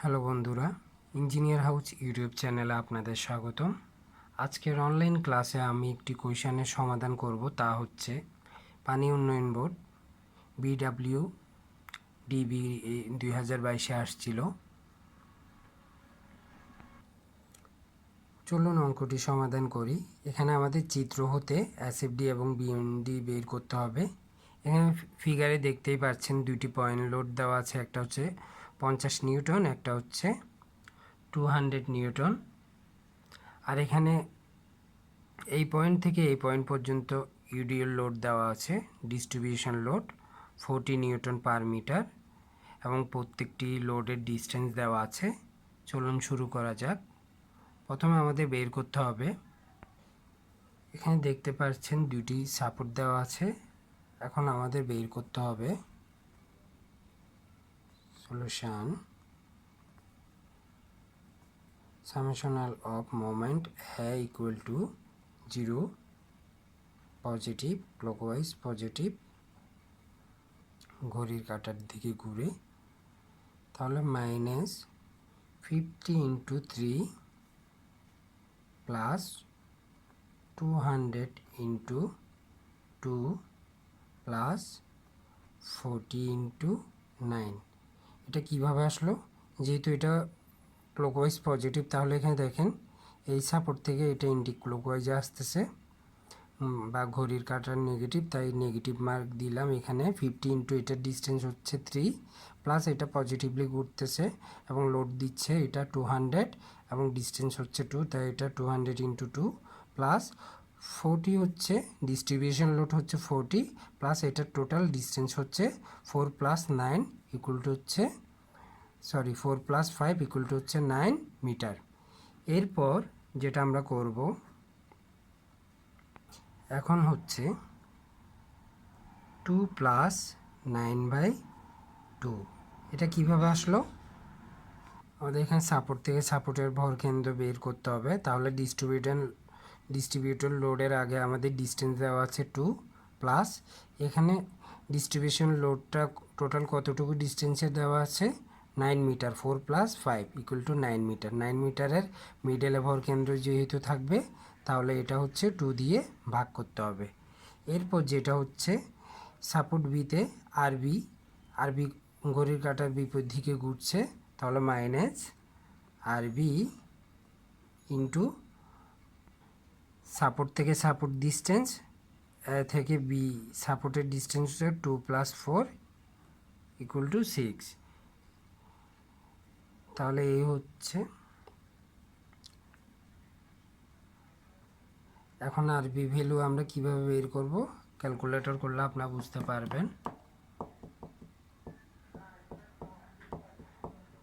Hello বন্ধুরা, engineer house YouTube চ্যানেলে আপনাদের স্বাগতম। আজকের অনলাইন ক্লাসে আমি একটি কোয়েশ্চেনের সমাধান করব, তা হচ্ছে পানি উন্নয়ন বোর্ড BWDB 2022-এ আসছিল। চলুন অঙ্কটি সমাধান করি। এখানে আমাদের চিত্র হতে SFD এবং BMD বের করতে হবে। এখানে ফিগারে দেখতেই পাচ্ছেন দুইটি পয়েন্ট লোড দেওয়া আছে, একটা হচ্ছে 50 নিউটন, একটা হচ্ছে 200 নিউটন। আর এখানে এই পয়েন্ট থেকে এই পয়েন্ট পর্যন্ত ইউডিএল লোড দেওয়া আছে, distribution load 40 newton per metre, এবং প্রত্যেকটি লোডের ডিস্টেন্স দেওয়া আছে। চলুন শুরু করা যাক। প্রথমে আমাদের বের করতে হবে, এখানে দেখতে পাচ্ছেন দুটি সাপোর্ট দেওয়া আছে। এখন আমাদের বের করতে হবে সলিউশন সামেশনাল অফ মোমেন্ট है equal to 0 positive, clockwise positive, ঘড়ির কাঁটার দিকে ঘুরে, তাহলে -50 into 3 plus 200 into 2 plus 40 into 9। এটা কীভাবে আসলো? যেহেতু এটা ক্লকওয়াইজ পজিটিভ, তাহলে এখানে দেখেন এই সাপোর্ট থেকে এটা এন্টি ক্লকওয়াইজে আসতেছে বা ঘড়ির কাঁটার নেগেটিভ, তাই নেগেটিভ মার্ক দিলাম এখানে। 50 ইন্টু এটার ডিস্টেন্স হচ্ছে 3 প্লাস এটা পজিটিভলি ঘুরতেছে এবং লোড দিচ্ছে এটা 200 এবং ডিস্টেন্স হচ্ছে 2, তাই এটা 200 ইন্টু 2 প্লাস 40 হচ্ছে ডিস্ট্রিবিউশন লোড হচ্ছে 40 প্লাস এটার টোটাল ডিস্টেন্স হচ্ছে 4 প্লাস 9 ইকুয়াল টু হচ্ছে 4 প্লাস 5 ইকুয়াল টু হচ্ছে 9 মিটার। এরপর যেটা আমরা করব এখন হচ্ছে 2 প্লাস 9/2। এটা কিভাবে আসলো? আমাদের এখানে সাপোর্ট থেকে সাপোর্টের ভর কেন্দ্র বের করতে হবে। তাহলে ডিস্ট্রিবিউটর লোডের আগে আমাদের ডিস্টেন্স দেওয়া আছে 2 প্লাস এখানে ডিস্ট্রিবিউশন লোডটা টোটাল কতটুকু ডিস্টেন্সে দেওয়া আছে 9 metre. 4 plus 5 equal to 9 metre. 9 মিটারের মিডলে ভর কেন্দ্র যেহেতু থাকবে, তাহলে এটা হচ্ছে 2 দিয়ে ভাগ করতে হবে। এরপর যেটা হচ্ছে সাপোর্ট বিতে আরবি ঘড়ির কাঁটার বিপরীত দিকে ঘুরছে, তাহলে মাইনাস আরবি ইন্টু সাপোর্ট থেকে সাপোর্ট ডিস্টেন্স থেকে বি সাপোর্টের ডিস্টেন্স হচ্ছে 2 প্লাস 4 ইকুয়াল টু 6। তাহলে এই হচ্ছে, এখন আরবি ভ্যালু আমরা কিভাবে বের করব? ক্যালকুলেটর করলে আপনারা বুঝতে পারবেন।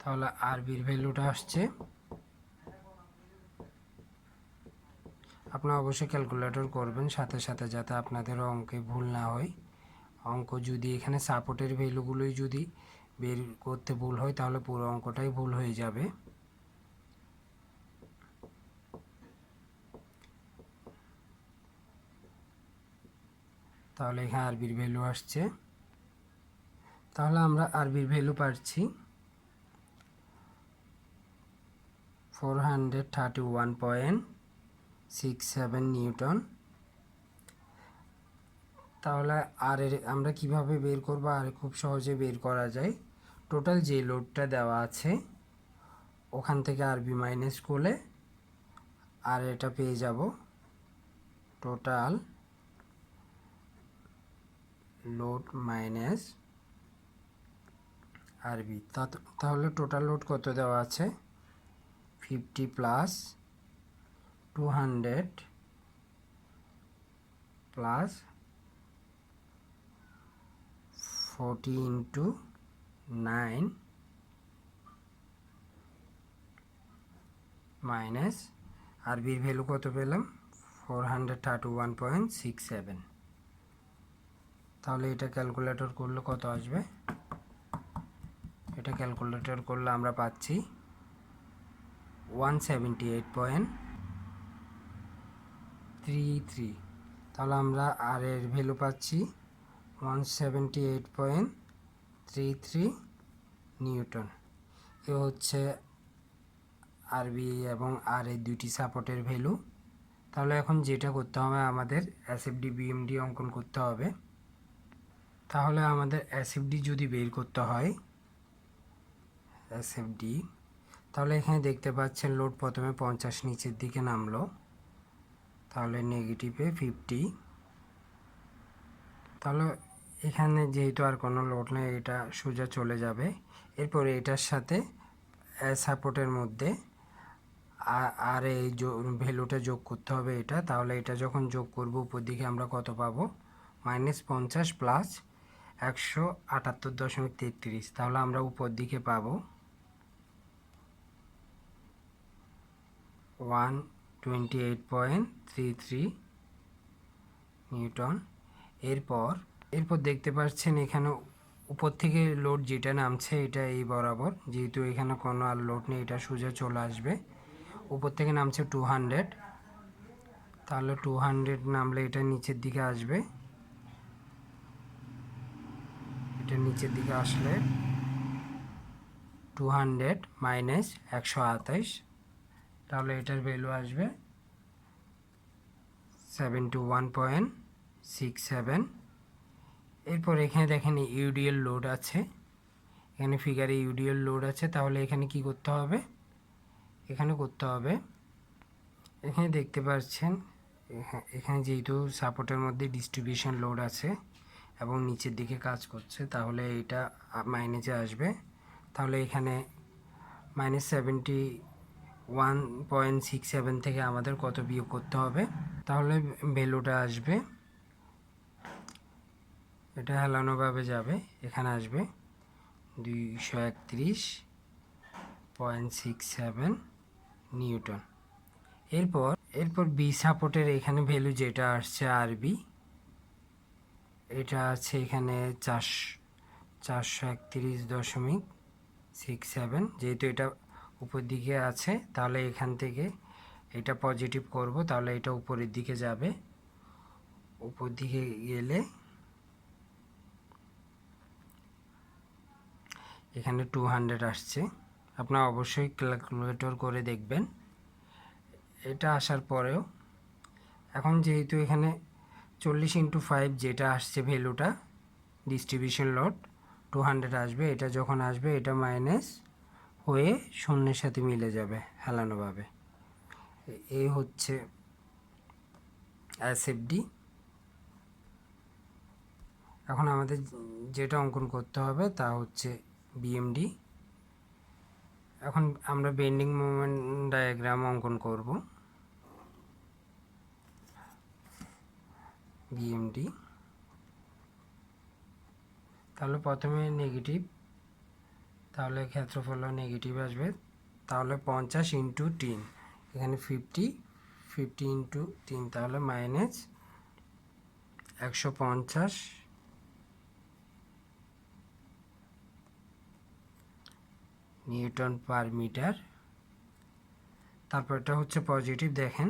তাহলে আরবির ভ্যালুটা আসছে, আপনারা অবশ্যই ক্যালকুলেটর করবেন সাথে সাথে, যাতে আপনাদের অঙ্কে ভুল না হয়। অঙ্ক যদি এখানে সাপোর্টের ভ্যালুগুলোই যদি বের করতে ভুল হয়, তাহলে পুরো অঙ্কটাই ভুল হয়ে যাবে। তাহলে এখানে আরবির ভ্যালু আসছে, তাহলে আমরা আরবির ভ্যালু পাচ্ছি 431.67 নিউটন। তাহলে আর আমরা কিভাবে বের করব? আর খুব সহজে বের করা যায়। টোটাল যে লোডটা দেওয়া আছে ওখান থেকে আরবি মাইনাস করলে আর এটা পেয়ে যাব টোটাল লোড মাইনাস আরবি। তাহলে টোটাল লোড কত দেওয়া আছে? 50 প্লাস 200 প্লাস 40 ইন্টু 9 মাইনাস আরবির ভ্যালু কত পেলাম? 431.67। তাহলে এটা ক্যালকুলেটর করলে কত আসবে? এটা ক্যালকুলেটর করলে আমরা পাচ্ছি 178.33। তাহলে আমরা আর এর ভ্যালু পাচ্ছি 178.33 নিউটন। এ হচ্ছে আরবি এবং আর এই দুইটি সাপোর্টের ভ্যালু। তাহলে এখন যেটা করতে হবে আমাদের এসএফডি বিএমডি অঙ্কন করতে হবে। তাহলে আমাদের এসএফডি যদি বের করতে হয় এসএফডি, তাহলে এখানে দেখতে পাচ্ছেন লোড প্রথমে 50 নিচের দিকে নামলো, তাহলে নেগেটিভে 50। তাহলে এখানে যেহেতু আর কোনো লোড নেই এটা সোজা চলে যাবে। এরপরে এটার সাথে সাপোর্টের মধ্যে আর এই ভ্যালুটা যোগ করতে হবে এটা। তাহলে এটা যখন যোগ করব উপর দিকে আমরা কত পাবো, -50 প্লাস 178.33। তাহলে আমরা উপর দিকে পাবো 128.33 নিউটন। এরপর দেখতে পাচ্ছেন এখানে উপর থেকে লোড যেটা নামছে এটা এই বরাবর, যেহেতু এখানে কোনো আর লোড নেই এটা সোজা চলে আসবে। উপর থেকে নামছে 200, তাহলে 200 নামলে এটা নিচের দিকে আসবে। এটা নিচের দিকে আসলে 200 মাইনাস 128, তাহলে এটার ভ্যালু আসবে 71.67। এরপর এখানে দেখেন ইউডিএল লোড আছে, এখানে ফিগারে ইউডিএল লোড আছে। তাহলে এখানে কি করতে হবে, এখানে করতে হবে, এখানে দেখতে পাচ্ছেন এখানে যেহেতু সাপোর্টের মধ্যে ডিস্ট্রিবিউশন লোড আছে এবং নিচের দিকে কাজ করছে, তাহলে এটা মাইনাসে আসবে। তাহলে এখানে -71.67 থেকে আমাদের কত বিয়োগ করতে হবে, তাহলে ভ্যালুটা আসবে, এটা হেলানোভাবে যাবে, এখানে আসবে 231.67 নিউটন। এরপর বি সাপোর্টের এখানে ভ্যালু যেটা আসছে আরবি, এটা আছে এখানে 431.67। যেহেতু এটা উপর দিকে আছে তাহলে এখান থেকে এটা পজিটিভ করব, তাহলে এটা উপরের দিকে যাবে। উপর দিকে গেলে এখানে 200 আসছে, আপনারা অবশ্যই ক্যালকুলেটর করে দেখবেন। এটা আসার পরেও এখন যেহেতু এখানে 40/5 যেটা আসছে ভ্যালুটা ডিস্ট্রিবিউশন লোড 200 আসবে, এটা যখন আসবে এটা মাইনাস হয়ে শূন্যের সাথে মিলে যাবে হেলানোভাবে। এই হচ্ছে এসএফডি। এখন আমাদের যেটা অঙ্কন করতে হবে তা হচ্ছে বিএমডি। এখন আমরা বেন্ডিং মোমেন্ট ডায়াগ্রাম অঙ্কন করব বিএমডি। তাহলে প্রথমে নেগেটিভ, তাহলে ক্ষেত্রফল নেগেটিভ আসবে। তাহলে 50 × 10, এখানে 50 × 10, তাহলে মাইনাস 150 নিউটন পার মিটার। তারপর এটা হচ্ছে পজিটিভ, দেখেন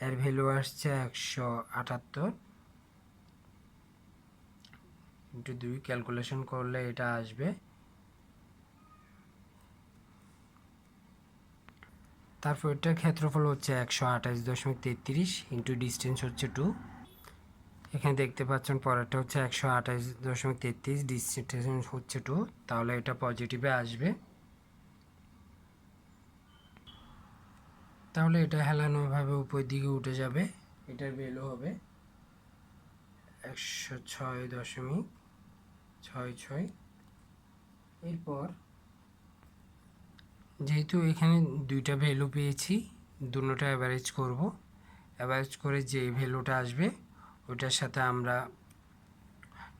এর ভ্যালু আসছে 178 × 2, ক্যালকুলেশন করলে এটা আসবে। তারপর এটার ক্ষেত্রফল হচ্ছে 128.33 ইন্টু ডিস্টেন্স হচ্ছে 2। এখানে দেখতে পাচ্ছেন পরেরটা হচ্ছে 128.33, ডিস্টেন্স হচ্ছে 2, তাহলে এটা পজিটিভে আসবে। তাহলে এটা হেলানোভাবে উপর দিকে উঠে যাবে, এটার ভ্যালু হবে 106.66। এরপর যেহেতু এখানে দুইটা ভ্যালু পেয়েছি, দুটোটা অ্যাভারেজ করব। অ্যাভারেজ করে যে ভ্যালুটা আসবে ওটার সাথে আমরা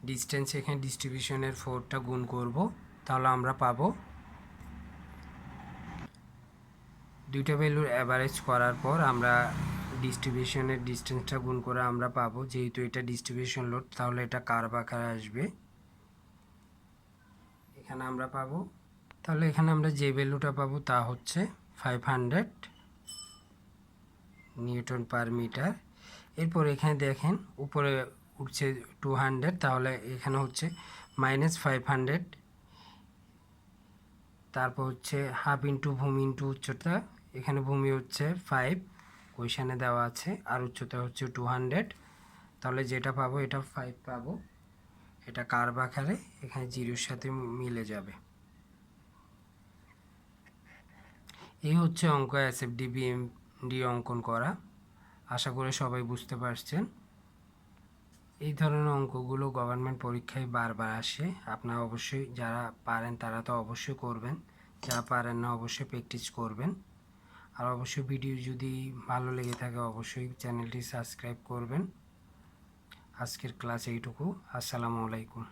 ডিস্টেন্স এখানে ডিস্ট্রিবিউশনের 4টা গুণ করব, তাহলে আমরা পাবো দুইটা ভ্যালুর অ্যাভারেজ করার পর আমরা ডিস্ট্রিবিউশনের ডিস্টেন্সটা গুণ করে আমরা পাবো, যেহেতু এটা ডিস্ট্রিবিউশন লোড তাহলে এটা কার্ভ আকারে আসবে, এখানে আমরা পাবো। তাহলে এখানে আমরা যে ভ্যালুটা পাবো তা হচ্ছে 500 নিউটন পার মিটার। এরপর এখানে দেখেন উপরে উঠছে 200, তাহলে এখানে হচ্ছে -500 তারপর হচ্ছে হাফ ইন্টু ভূমি ইন্টু উচ্চতা, এখানে ভূমি হচ্ছে 5, কোয়েশনে দেওয়া আছে, আর উচ্চতা হচ্ছে 200, তাহলে যেটা পাবো এটা 5 পাবো, এটা কার্ভ আকারে এখানে জিরোর সাথে মিলে যাবে। এই হচ্ছে অঙ্ক এসএফডি বিএমডি অঙ্কন করা। আশা করি সবাই বুঝতে পারছেন। এই ধরনের অঙ্কগুলো গভর্নমেন্ট পরীক্ষায় বারবার আসে, আপনারা অবশ্যই যারা পারেন তারা তো অবশ্যই করবেন, যারা পারেন না অবশ্যই প্র্যাকটিস করবেন। আর অবশ্যই ভিডিও যদি ভালো লেগে থাকে অবশ্যই চ্যানেলটি সাবস্ক্রাইব করবেন। আজকের ক্লাস এইটুকু। আসসালামু আলাইকুম।